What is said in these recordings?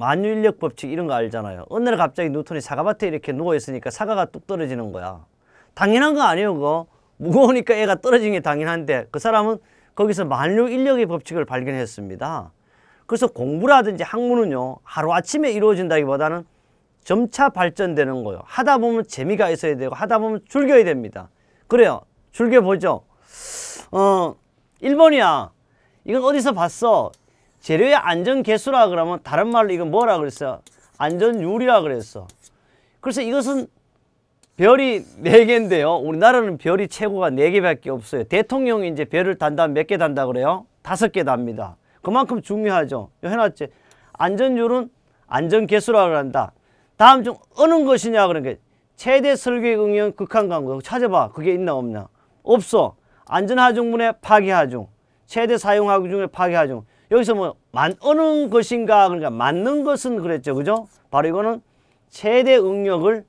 만유인력 법칙 이런 거 알잖아요. 어느 날 갑자기 뉴턴이 사과밭에 이렇게 누워있으니까 사과가 뚝 떨어지는 거야. 당연한 거 아니에요, 그거. 무거우니까 애가 떨어지는 게 당연한데 그 사람은 거기서 만유인력의 법칙을 발견했습니다. 그래서 공부라든지 학문은요, 하루아침에 이루어진다기보다는 점차 발전되는 거예요. 하다 보면 재미가 있어야 되고 하다 보면 즐겨야 됩니다. 그래요. 즐겨보죠. 1번이야. 이건 어디서 봤어? 재료의 안전계수라 그러면 다른 말로 이건 뭐라 그랬어요? 안전율이라 그랬어. 그래서 이것은 별이 4개인데요. 우리나라는 별이 최고가 4개밖에 없어요. 대통령이 이제 별을 단다면 몇 개 단다 그래요? 5개 답니다. 그만큼 중요하죠. 해놨지. 안전율은 안전계수라고 한다. 다음 중 어느 것이냐 그러니까 최대 설계 응용 극한 강도 찾아봐. 그게 있나 없나? 없어. 안전하중분의 파기하중. 최대 사용하중의 파기하중. 여기서 뭐 어느 것인가 그러니까 맞는 것은 그랬죠. 그죠? 바로 이거는 최대 응력을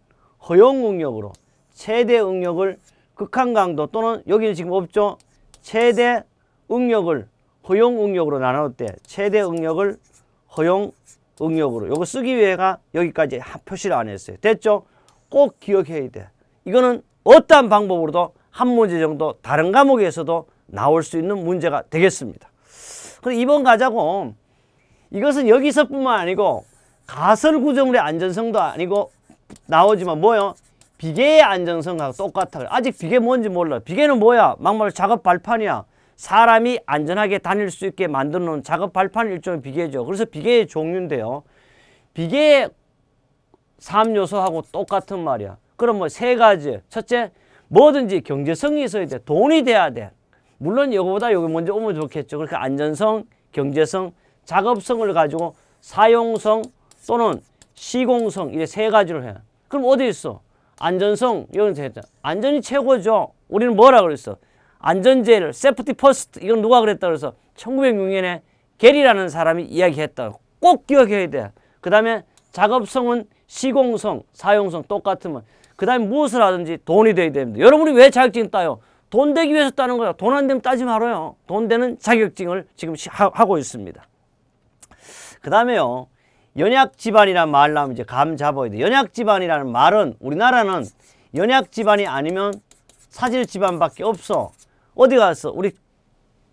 허용 응력으로 최대 응력을 극한 강도 또는 여기는 지금 없죠. 최대 응력을 허용 응력으로 나눴대. 최대 응력을 허용 응력으로. 요거 쓰기 위해가 여기까지 표시를 안 했어요. 됐죠? 꼭 기억해야 돼. 이거는 어떠한 방법으로도 한 문제 정도 다른 과목에서도 나올 수 있는 문제가 되겠습니다. 그럼 2번 가자고. 이것은 여기서뿐만 아니고 가설 구조물의 안전성도 아니고 나오지만 뭐요? 비계의 안전성하고 똑같아. 아직 비계 뭔지 몰라. 비계는 뭐야? 막말로 작업 발판이야. 사람이 안전하게 다닐 수 있게 만들어 놓은 작업 발판 일종의 비계죠. 그래서 비계의 종류인데요. 비계의 3요소하고 똑같은 말이야. 그럼 뭐 3가지. 첫째, 뭐든지 경제성이 있어야 돼. 돈이 돼야 돼. 물론 이거보다 여기 먼저 오면 좋겠죠. 그러니까 안전성, 경제성, 작업성을 가지고 사용성 또는 시공성 이렇게 3가지로 해. 그럼 어디 있어? 안전성, 여기서 했잖아. 안전이 최고죠. 우리는 뭐라 그랬어? 안전제일, 세프티 퍼스트. 이건 누가 그랬다 그래서 1906년에 게리라는 사람이 이야기했다. 꼭 기억해야 돼. 그 다음에 작업성은 시공성, 사용성 똑같으면 그 다음에 무엇을 하든지 돈이 돼야 됩니다. 여러분이 왜 자격증 따요? 돈 되기 위해서 따는 거야. 돈 안 되면 따지 말아요. 돈 되는 자격증을 지금 하고 있습니다. 그 다음에요. 연약지반이라는 말 나오면 이제 감 잡아야 돼. 연약지반이라는 말은 우리나라는 연약지반이 아니면 사질지반밖에 없어. 어디 갔어? 우리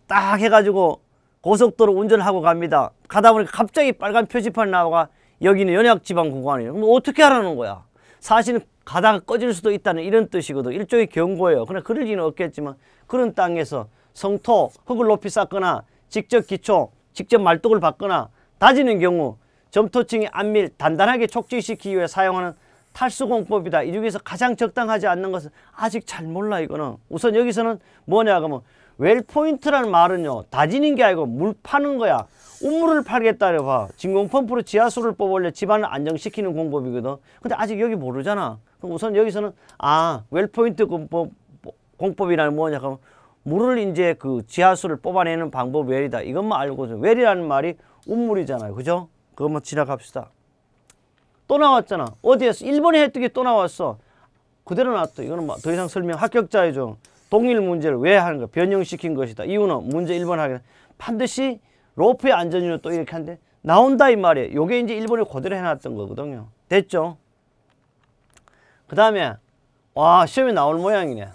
딱 해가지고 고속도로 운전하고 갑니다. 가다 보니까 갑자기 빨간 표지판 나와가 여기는 연약지방 구간이에요. 그럼 어떻게 하라는 거야? 사실은 가다가 꺼질 수도 있다는 이런 뜻이거든. 일종의 경고예요. 그러나 그럴 리는 없겠지만 그런 땅에서 성토, 흙을 높이 쌓거나 직접 기초, 직접 말뚝을 박거나 다지는 경우 점토층이 안밀, 단단하게 촉지시키기 위해 사용하는 탈수공법이다. 이 중에서 가장 적당하지 않는 것은 아직 잘 몰라 이거는. 우선 여기서는 뭐냐 그러면 웰포인트라는 말은요. 다지는 게 아니고 물 파는 거야. 우물을 팔겠다 봐. 진공펌프로 지하수를 뽑으려 집안을 안정시키는 공법이거든. 근데 아직 여기 모르잖아. 그럼 우선 여기서는 웰포인트 공법이라는 뭐냐 그러면 물을 이제 그 지하수를 뽑아내는 방법 웰이다. 이것만 알고 웰이라는 말이 우물이잖아요. 그죠? 그것만 지나갑시다. 또 나왔잖아. 어디에서? 1번에 했던 게 또 나왔어. 그대로 놨다. 이거는 뭐 더 이상 설명 합격자이죠. 동일 문제를 왜 하는 거야? 변형시킨 것이다. 이유는 문제 1번 하게 반드시 로프의 안전율을 또 이렇게 하는데 나온다 이 말이에요. 요게 이제 1번에 그대로 해놨던 거거든요. 됐죠? 그 다음에 와 시험에 나올 모양이네.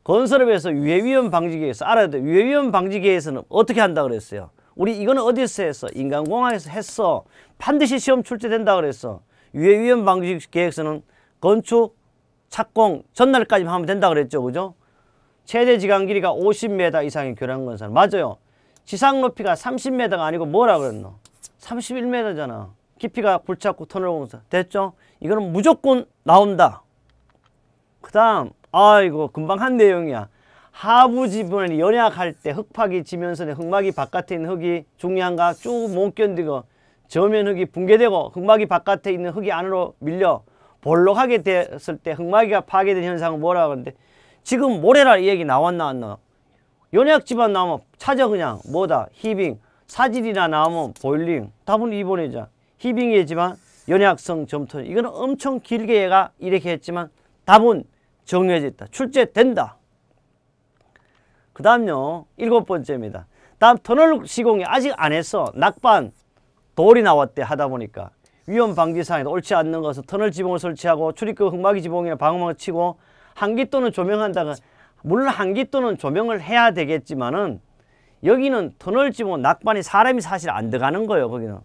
건설업에서 유해위험 방지계에서 알아야 돼. 유해위험 방지계에서는 어떻게 한다 그랬어요? 우리 이거는 어디서 했어? 인간공학에서 했어. 반드시 시험 출제된다 그랬어. 유해위험 방지 계획서는 건축, 착공 전날까지만 하면 된다 그랬죠. 그죠? 최대 지강 길이가 50m 이상의 교량건설. 맞아요. 지상 높이가 30m가 아니고 뭐라 그랬노? 31m잖아. 깊이가 굴착구 터널 공사. 됐죠? 이거는 무조건 나온다. 그 다음 이거 금방 한 내용이야. 하부 지분이 연약할 때 흙파기 지면선에 흙막이 바깥에 있는 흙이 중량과 쭉 못 견디고 저면 흙이 붕괴되고 흙막이 바깥에 있는 흙이 안으로 밀려 볼록하게 됐을 때 흙막이가 파괴된 현상은 뭐라고 하는데 지금 모래라 이 얘기 나왔나 안 나와? 연약지반 나오면 찾아 그냥 뭐다? 히빙. 사질이나 나오면 보일링. 답은 2번이죠. 히빙이지만 연약성 점토. 이거는 엄청 길게 얘가 이렇게 했지만 답은 정해져 있다. 출제된다. 그 다음요. 7번째입니다. 다음 터널 시공이 아직 안 했어. 낙반 돌이 나왔대 하다 보니까 위험 방지 사항에도 옳지 않는 것은 터널 지붕을 설치하고 출입구 흙막이 지붕이나 방음막을 치고 한기 또는 조명한다가 물론 한기 또는 조명을 해야 되겠지만은 여기는 터널 지붕 낙반이 사람이 사실 안 들어가는 거예요. 거기는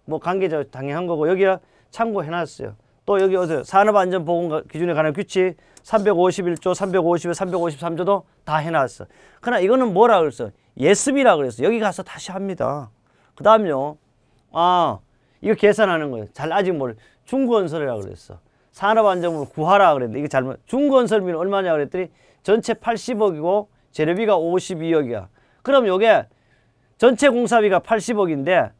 뭐 관계적 당연한 거고 여기가 참고해놨어요. 또 여기 어서 산업안전보건 기준에 관한 규칙 351조, 350조, 353조도 다 해놨어. 그러나 이거는 뭐라 그랬어? 예습이라 그랬어. 여기 가서 다시 합니다. 그 다음요. 이거 계산하는 거예요. 잘 아직 모르. 중건설이라 그랬어. 산업안전부를 구하라 그랬는데 이게 잘못. 중건설비는 얼마냐 그랬더니 전체 80억이고 재료비가 52억이야. 그럼 요게 전체 공사비가 80억인데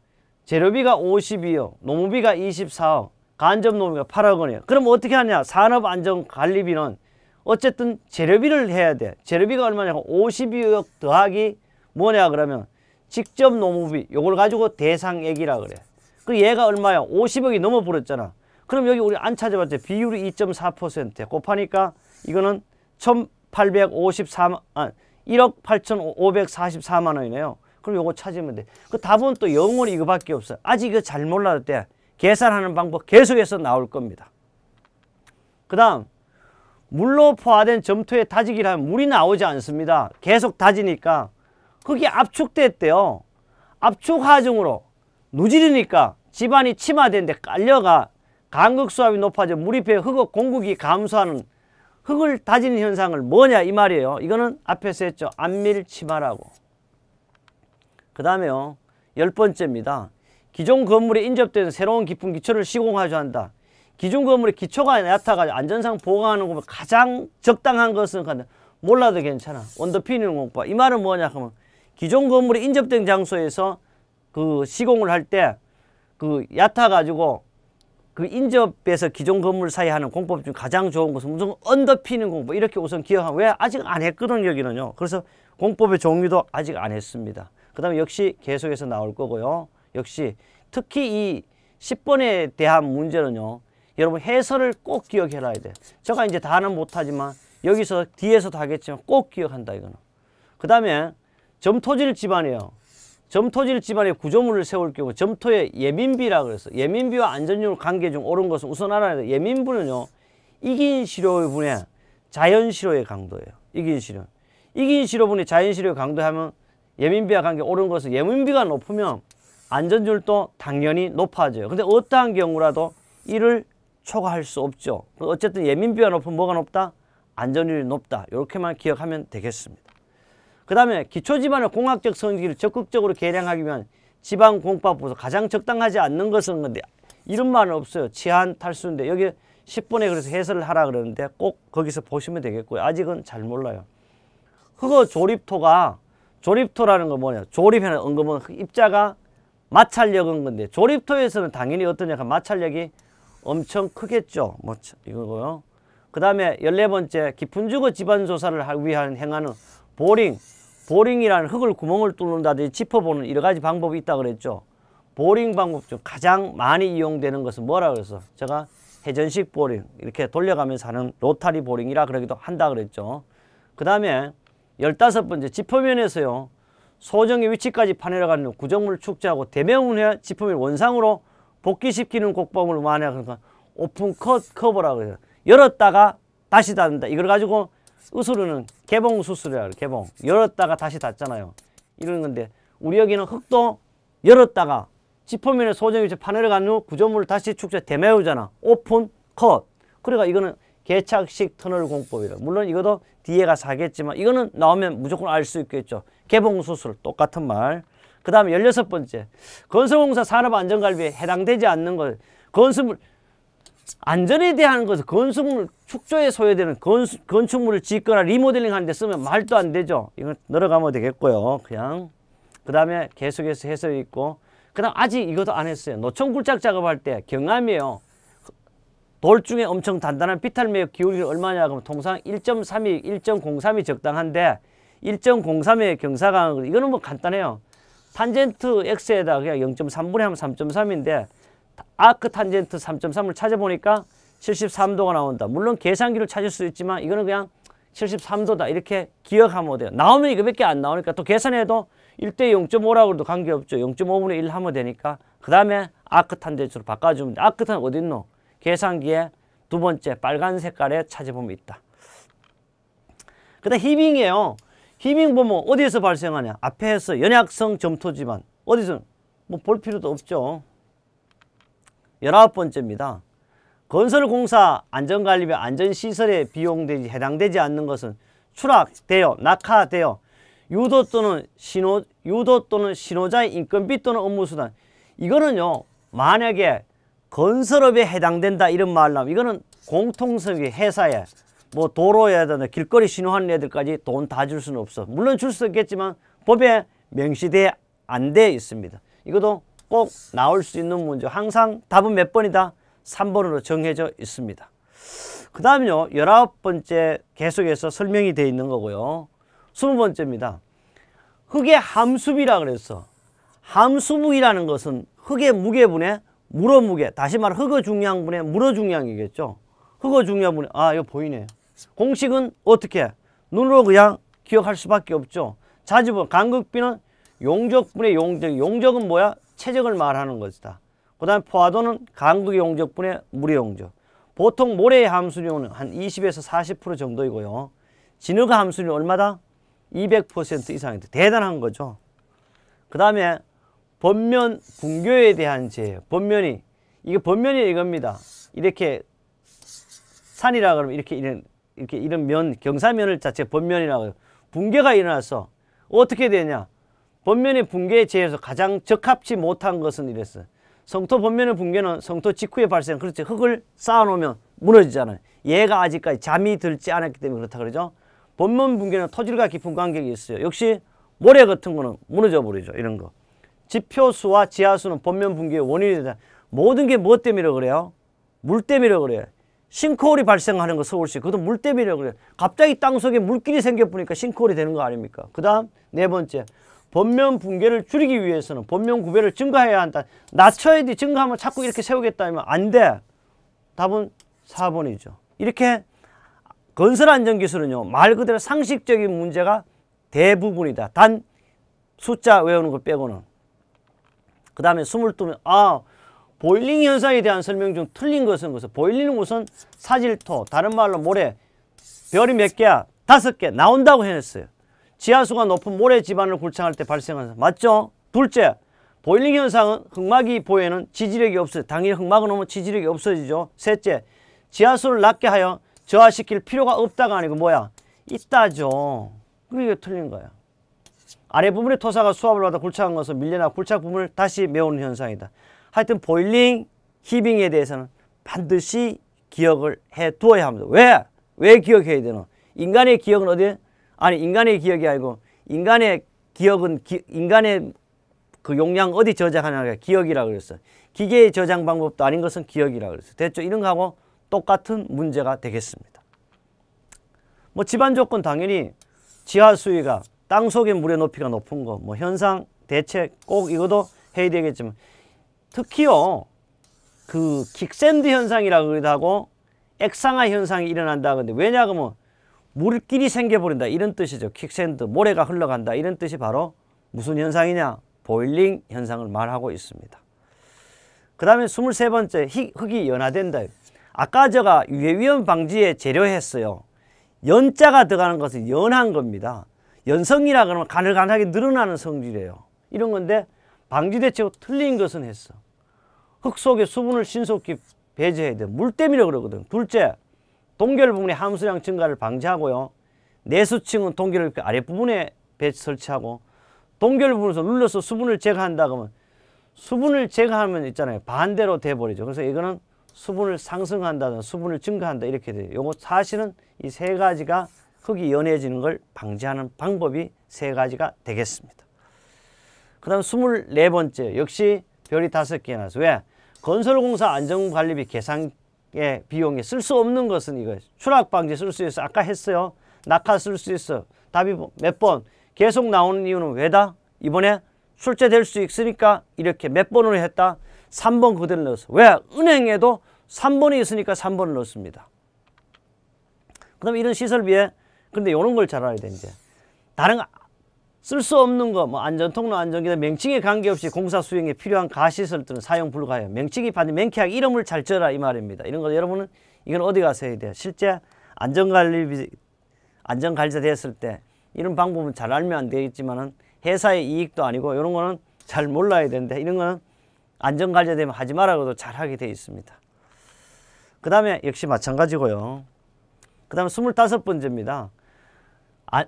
재료비가 52억, 노무비가 24억, 간접노무비가 8억 원이에요. 그럼 어떻게 하냐? 산업안전관리비는 어쨌든 재료비를 해야 돼. 재료비가 얼마냐고 52억 더하기 뭐냐 그러면 직접 노무비 요걸 가지고 대상액이라 그래. 그 얘가 얼마야? 50억이 넘어버렸잖아. 그럼 여기 우리 안 찾아봤죠? 비율이 2.4% 곱하니까 이거는 1억 8,544만 원이네요. 그럼 요거 찾으면 돼. 그 답은 또 영원히 이거밖에 없어. 아직 이거 잘 몰라도 돼. 계산하는 방법 계속해서 나올 겁니다. 그 다음 물로 포화된 점토의 다지기를 하면 물이 나오지 않습니다. 계속 다지니까 그게 압축됐대요. 압축 하중으로 누질이니까 집안이 침하되는데 깔려가 간극수압이 높아져 물이 배 흙의 공급이 감소하는 흙을 다지는 현상을 뭐냐 이 말이에요. 이거는 앞에서 했죠. 안밀침하라고. 그 다음에요. 10번째입니다. 기존 건물에 인접되는 새로운 깊은 기초를 시공하자 한다. 기존 건물의 기초가 얕아가지고 안전상 보강하는 거 가장 적당한 것은 몰라도 괜찮아. 원더피닝 공법. 이 말은 뭐냐 하면 기존 건물에 인접된 장소에서 그 시공을 할 때 그 얕아가지고 그 인접에서 기존 건물 사이 하는 공법 중 가장 좋은 것은 무슨 언더피닝 공법 이렇게 우선 기억하면 왜 아직 안 했거든 여기는요. 그래서 공법의 종류도 아직 안 했습니다. 그 다음에 역시 계속해서 나올 거고요. 역시 특히 이 10번에 대한 문제는요. 여러분 해설을 꼭 기억해놔야 돼. 제가 이제 다는 못하지만 여기서 뒤에서도 하겠지만 꼭 기억한다 이거는. 그 다음에 점토질 집안이에요. 점토질 집안에 구조물을 세울 경우 점토의 예민비라 그랬어. 예민비와 안전율 관계 중 옳은 것은 우선 알아야 돼. 예민분은요. 이긴 시료분의 자연시료의 강도예요. 이긴 시료. 이긴 시료분이 자연시료의 강도하면 예민비와 관계 옳은 것은 예민비가 높으면 안전율도 당연히 높아져요. 근데 어떠한 경우라도 이를 초과할 수 없죠. 어쨌든 예민비가 높으면 뭐가 높다? 안전율이 높다. 이렇게만 기억하면 되겠습니다. 그 다음에 기초지반의 공학적 성질을 적극적으로 개량하기 위한 지방공법부에서 가장 적당하지 않는 것은 건데 이런 말은 없어요. 치안 탈수인데 여기 10번에 그래서 해설을 하라 그러는데 꼭 거기서 보시면 되겠고요. 아직은 잘 몰라요. 흙의 조립토가 조립토라는 건 뭐냐? 조립해는 언급은 입자가 마찰력은 건데 조립토에서는 당연히 어떠냐? 마찰력이 엄청 크겠죠. 뭐 이거고요. 그 다음에 14번째 깊은 주거 지반 조사를 하기 위한 행하는 보링이라는 흙을 구멍을 뚫는다든지 짚어보는 여러 가지 방법이 있다 그랬죠. 보링 방법 중 가장 많이 이용되는 것은 뭐라 그랬어? 제가 회전식 보링 이렇게 돌려가면서 하는 로타리 보링이라 그러기도 한다 그랬죠. 그 다음에 15번째 지표면에서요. 소정의 위치까지 파내려가는 구조물을 축제하고 대면 후에 지표면 원상으로 복귀시키는 곡법을 말하냐 그러니까 오픈 커버라고 그래요. 열었다가 다시 닫는다. 이걸 가지고 의술은 개봉 수술이라 그래요. 개봉. 열었다가 다시 닫잖아요. 이런 건데 우리 여기는 흙도 열었다가 지표면에 소정의 위치 파내려가는 후 구조물을 다시 축제 대매우잖아. 오픈 컷. 그러니까 이거는 개착식 터널 공법이라. 물론 이것도 뒤에 가서 하겠지만 이거는 나오면 무조건 알 수 있겠죠. 개봉 수술 똑같은 말. 그 다음에 16번째 건설공사 산업안전관리에 해당되지 않는 것. 건축물 안전에 대한 것은 건축물 축조에 소요되는 건축물을 짓거나 리모델링 하는 데 쓰면 말도 안 되죠. 이건 늘어가면 되겠고요. 그냥 그 다음에 계속해서 해설이 있고 그 다음 아직 이것도 안 했어요. 노천 굴착 작업할 때 경암이에요. 돌 중에 엄청 단단한 비탈 매역 기울기가 얼마냐 그러면 통상 1.32, 1.03이 적당한데 1.03의 경사강 이거는 뭐 간단해요. 탄젠트 X에다 그냥 0.3분의 하면 3.3인데 아크 탄젠트 3.3을 찾아보니까 73도가 나온다. 물론 계산기를 찾을 수 있지만 이거는 그냥 73도다 이렇게 기억하면 돼요. 나오면 이거밖에 안 나오니까 또 계산해도 1대 0.5라고 해도 관계없죠. 0.5분의 1 하면 되니까 그 다음에 아크탄제초로 바꿔주면 돼. 아크탄 어디 있노? 계산기에 두 번째 빨간 색깔에 찾아보면 있다. 그 다음 히빙이에요. 히빙 보면 어디에서 발생하냐? 앞에서 연약성 점토지만 어디서 뭐 볼 필요도 없죠. 19번째입니다. 건설공사 안전관리비 안전시설에 비용되지 해당되지 않는 것은 추락되어 낙하되어 유도 또는 신호자의 인건비 또는 업무수단. 이거는요, 만약에 건설업에 해당된다 이런 말 나오면 이거는 공통성의 회사에 뭐 도로에다 길거리 신호하는 애들까지 돈 다 줄 수는 없어. 물론 줄 수 있겠지만 법에 명시돼 안 돼 있습니다. 이것도 꼭 나올 수 있는 문제. 항상 답은 몇 번이다? 3번으로 정해져 있습니다. 그 다음요, 19번째 계속해서 설명이 되어 있는 거고요. 20번째입니다. 흙의 함수비라 그랬어. 함수비라는 것은 흙의 무게분의 물어 무게, 다시 말해 흙의 중량분의 물어 중량이겠죠. 흙의 중량분의, 이거 보이네요. 공식은 어떻게? 눈으로 그냥 기억할 수밖에 없죠. 자주 보면 간극비는 용적분의 용적, 용적은 뭐야? 체적을 말하는 것이다. 그 다음에 포화도는 간극의 용적분의 물의 용적. 보통 모래의 함수量한 20에서 40% 정도이고요. 진흙의 함수量얼마다? 200% 이상이다. 대단한 거죠. 그 다음에 번면 붕괴에 대한 재해. 번면이, 이게 번면이 이겁니다. 이렇게 산이라 그러면 이런 면, 경사면을 자체 번면이라고 해요. 붕괴가 일어나서 어떻게 되냐? 번면의 붕괴에 재해서 가장 적합치 못한 것은 이랬어요. 성토 번면의 붕괴는 성토 직후에 발생, 그렇지. 흙을 쌓아놓으면 무너지잖아요. 얘가 아직까지 잠이 들지 않았기 때문에 그렇다 그러죠. 번면 붕괴는 토질과 깊은 관계가 있어요. 역시 모래 같은 거는 무너져 버리죠. 이런 거. 지표수와 지하수는 번면 붕괴의 원인이 되다. 모든 게 무엇 때문이라고 그래요? 물 때문이라고 그래요. 싱크홀이 발생하는 거 서울시, 그것도 물 때문이라고 그래요. 갑자기 땅속에 물길이 생겨보니까 싱크홀이 되는 거 아닙니까? 그 다음 네 번째, 번면 붕괴를 줄이기 위해서는 번면 구배를 증가해야 한다. 낮춰야 돼. 증가하면 자꾸 이렇게 세우겠다 하면 안 돼. 답은 4번이죠. 이렇게 건설안전기술은요, 말 그대로 상식적인 문제가 대부분이다. 단 숫자 외우는 거 빼고는. 그 다음에 22번, 보일링 현상에 대한 설명 중 틀린 것은 보일링은 우선 사질토, 다른 말로 모래, 별이 몇 개야? 5개 나온다고 해냈어요. 지하수가 높은 모래 지반을 굴착할 때 발생하는, 맞죠? 둘째, 보일링 현상은 흙막이 보에는 지지력이 없어요. 당연히 흙막을 놓으면 지지력이 없어지죠. 셋째, 지하수를 낮게 하여 저하시킬 필요가 없다가 아니고 뭐야? 있다죠. 그게 틀린 거야. 아래 부분의 토사가 수압을 받아 굴착한 것은 밀려나 굴착 부분을 다시 메우는 현상이다. 하여튼 보일링, 히빙에 대해서는 반드시 기억을 해 두어야 합니다. 왜? 왜 기억해야 되노? 인간의 기억은 어디? 아니, 인간의 기억이 아니고 인간의 기억은 인간의 그 용량 어디 저장하냐가 기억이라고 그랬어요. 기계의 저장 방법도 아닌 것은 기억이라고 그랬어요. 됐죠? 이런 거하고 똑같은 문제가 되겠습니다. 뭐 집안 조건 당연히 지하 수위가 땅속의 물의 높이가 높은 거, 뭐 현상 대책 꼭 이것도 해야 되겠지만, 특히요 그 킥샌드 현상이라고 그러기도 하고 액상화 현상이 일어난다. 근데 왜냐하면 물길이 생겨버린다 이런 뜻이죠. 킥샌드, 모래가 흘러간다 이런 뜻이 바로 무슨 현상이냐? 보일링 현상을 말하고 있습니다. 그 다음에 23번째, 흙이 연화된다. 아까 제가 유해위험 방지에 재료했어요. 연자가 들어가는 것은 연한 겁니다. 연성이라 그러면 가늘가늘하게 늘어나는 성질이에요. 이런 건데 방지대책으로 틀린 것은 했어. 흙 속에 수분을 신속히 배제해야 돼. 물 때문에 그러거든. 둘째, 동결 부분의 함수량 증가를 방지하고요. 내수층은 동결을 아랫부분에 설치하고, 동결 부분에서 눌러서 수분을 제거한다 그러면 수분을 제거하면 있잖아요. 반대로 돼버리죠. 그래서 이거는 수분을 상승한다든 수분을 증가한다 이렇게 돼요. 요거 사실은 이 세 가지가 흙이 연해지는 걸 방지하는 방법이 세 가지가 되겠습니다. 그 다음 24번째, 역시 별이 5개 나서 왜? 건설공사 안전관리비 계산의 비용에 쓸 수 없는 것은 이거예요. 추락방지 쓸 수 있어. 아까 했어요. 낙하 쓸 수 있어. 답이 몇 번? 계속 나오는 이유는 왜다? 이번에 출제될 수 있으니까 이렇게 몇 번으로 했다? 3번 그대로 넣었어. 왜? 은행에도 3번이 있으니까 3번을 넣습니다. 그 다음에 이런 시설비에, 근데 이런 걸 잘 알아야 돼, 이제. 다른 쓸 수 없는 거, 뭐 안전통로, 안전기타, 명칭에 관계없이 공사 수행에 필요한 가시설들은 사용 불가해요. 명칭이 반드시 명쾌하게 이름을 잘 지어라 이 말입니다. 이런 거 여러분은 이건 어디 가서 해야 돼요? 실제 안전관리자 됐을 때 이런 방법은 잘 알면 안 되겠지만은 회사의 이익도 아니고 이런 거는 잘 몰라야 되는데 이런 거는 안전관리자 되면 하지 말라고도 잘 하게 되어 있습니다. 그 다음에 역시 마찬가지고요. 그 다음에 25번째입니다.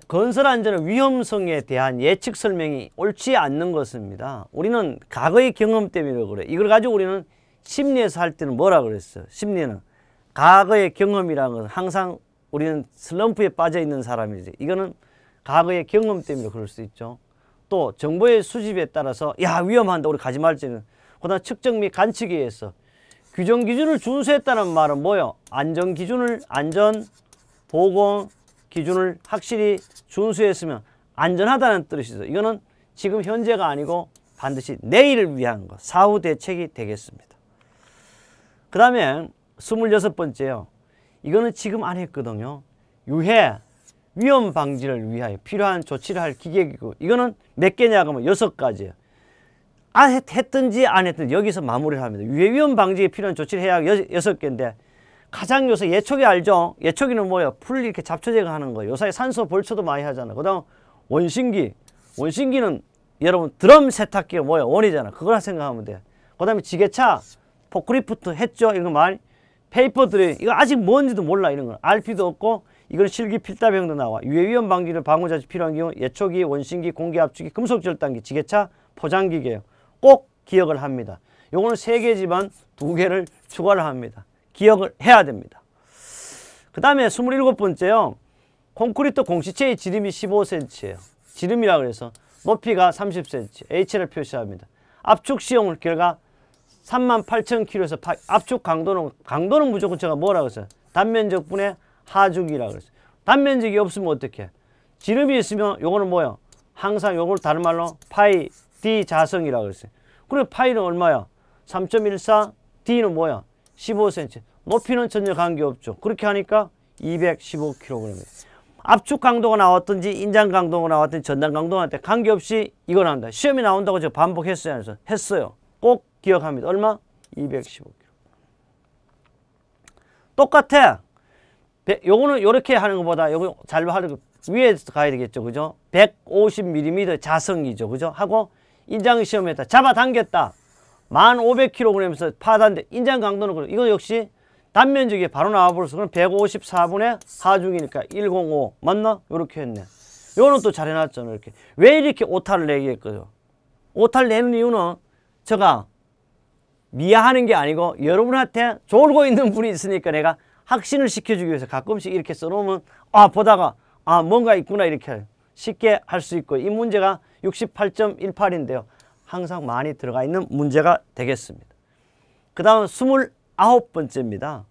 건설 안전의 위험성에 대한 예측 설명이 옳지 않는 것입니다. 우리는 과거의 경험 때문에 그래. 이걸 가지고 우리는 심리에서 할 때는 뭐라 그랬어요? 심리는 과거의 경험이라는 것은 항상 우리는 슬럼프에 빠져 있는 사람이지. 이거는 과거의 경험 때문에 그럴 수 있죠. 또 정보의 수집에 따라서 야 위험한다 우리 가지 말지는. 그다음 측정 및 관측에 의해서 규정 기준을 준수했다는 말은 뭐요? 안전 기준을 안전 보건 기준을 확실히 준수했으면 안전하다는 뜻이죠. 이거는 지금 현재가 아니고 반드시 내일을 위한 것, 사후 대책이 되겠습니다. 그 다음에 26번째요. 이거는 지금 안 했거든요. 유해, 위험 방지를 위하여 필요한 조치를 할 기계이고 이거는 몇 개냐 하면 6가지예요. 했든지 안 했든지 여기서 마무리를 합니다. 유해 위험 방지에 필요한 조치를 해야 6개인데 가장 요새 예초기 알죠? 예초기는 뭐예요? 풀 이렇게 잡초 제거하는 거예요. 요새 산소 벌초도 많이 하잖아. 그 다음 원심기. 원심기는 여러분 드럼 세탁기가 뭐예요? 원이잖아. 그걸 생각하면 돼요. 그 다음에 지게차, 포크리프트 했죠? 이런 거 많이. 페이퍼들이 이거 아직 뭔지도 몰라 이런 거. 알 필요도 없고 이건 실기 필답형도 나와. 유해 위험 방지를 방어자치 필요한 경우 예초기, 원심기, 공기 압축기, 금속 절단기, 지게차, 포장기계예요. 꼭 기억을 합니다. 요거는 3개지만 2개를 추가를 합니다. 기억을 해야 됩니다. 그 다음에 27번째요. 콘크리트 공시체의 지름이 15cm예요. 지름이라 그래서 높이가 30cm, H를 표시합니다. 압축 시험 결과 38,000kg에서 압축 강도는 무조건 제가 뭐라고 했어요? 단면적 분의 하중이라고 그랬어요. 단면적이 없으면 어떻게? 지름이 있으면 요거는 뭐예요? 항상 요걸 다른 말로 파이 D 자성이라고 그랬어요. 그리고 파이는 얼마야? 3.14, D는 뭐야? 15cm. 높이는 전혀 관계없죠. 그렇게 하니까 215kg입니다. 압축 강도가 나왔든지 인장 강도가 나왔든지 전단 강도가 나왔든지 관계없이 이거 나온다. 시험이 나온다고 제가 반복했어요. 했어요. 꼭 기억합니다. 얼마? 215kg. 똑같아. 요거는 요렇게 하는 것보다 요거 잘 하는 거 위에 가야 되겠죠. 그죠? 150mm 자성이죠. 그죠? 하고 인장 시험에다 잡아당겼다. 1500kg에서 파단데 인장 강도는 그래. 이거 역시 단면적이 바로 나와버려서 그럼 154분의 하중이니까 105 맞나? 요렇게 했네. 요거는 또 잘 해놨잖아. 이렇게. 왜 이렇게 오타를 내게 했거든요? 오타를 내는 이유는 제가 미화하는 게 아니고 여러분한테 졸고 있는 분이 있으니까 내가 확신을 시켜주기 위해서 가끔씩 이렇게 써놓으면 보다가 뭔가 있구나 이렇게 쉽게 할 수 있고 이 문제가 68.18인데요. 항상 많이 들어가 있는 문제가 되겠습니다. 그 다음 29번째입니다.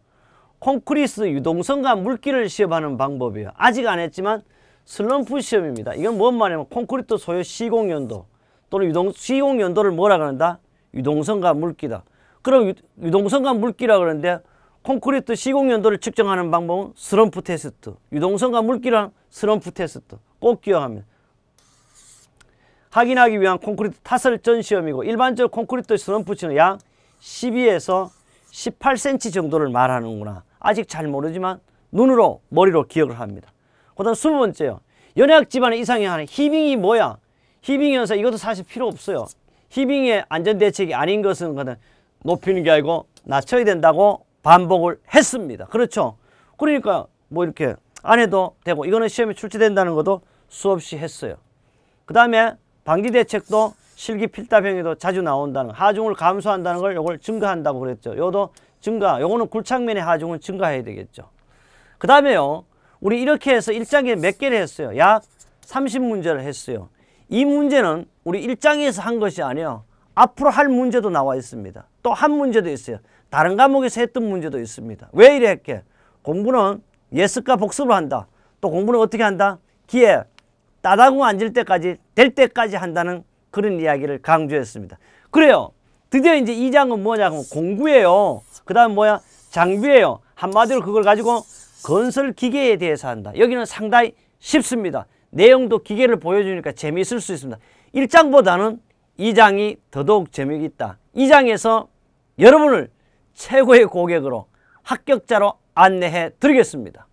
콘크리트 유동성과 물기를 시험하는 방법이에요. 아직 안 했지만 슬럼프 시험입니다. 이건 뭔 말이냐면 콘크리트 소요 시공연도 또는 시공연도를 뭐라 그런다? 유동성과 물기다. 그럼 유동성과 물기라 그러는데 콘크리트 시공연도를 측정하는 방법은 슬럼프 테스트. 유동성과 물기랑 슬럼프 테스트. 꼭 기억합니다. 확인하기 위한 콘크리트 타설전 시험이고 일반적으로 콘크리트 슬럼프 치는 약 12에서 18cm 정도를 말하는구나. 아직 잘 모르지만 눈으로 머리로 기억을 합니다. 그 다음 20번째요. 연약 집안의 이상이 하는 히빙이 뭐야? 히빙 현상 이것도 사실 필요 없어요. 히빙의 안전대책이 아닌 것은 높이는 게 아니고 낮춰야 된다고 반복을 했습니다. 그렇죠? 그러니까 뭐 이렇게 안 해도 되고 이거는 시험에 출제된다는 것도 수없이 했어요. 그 다음에 방지대책도 실기 필답형에도 자주 나온다는 하중을 감소한다는 걸 요걸 증가한다고 그랬죠. 요도 증가, 요거는 굴착면의 하중은 증가해야 되겠죠. 그 다음에요. 우리 이렇게 해서 1장에 몇 개를 했어요? 약 30문제를 했어요. 이 문제는 우리 1장에서 한 것이 아니에요. 앞으로 할 문제도 나와 있습니다. 또 한 문제도 있어요. 다른 과목에서 했던 문제도 있습니다. 왜 이래 했게? 공부는 예습과 복습을 한다. 또 공부는 어떻게 한다? 기에 따다구 앉을 때까지 될 때까지 한다는 그런 이야기를 강조했습니다. 그래요. 드디어 이제 2장은 뭐냐면 공구예요. 그 다음 뭐야? 장비예요. 한마디로 그걸 가지고 건설 기계에 대해서 한다. 여기는 상당히 쉽습니다. 내용도 기계를 보여주니까 재미있을 수 있습니다. 1장보다는 2장이 더더욱 재미있다. 2장에서 여러분을 최고의 고객으로 합격자로 안내해 드리겠습니다.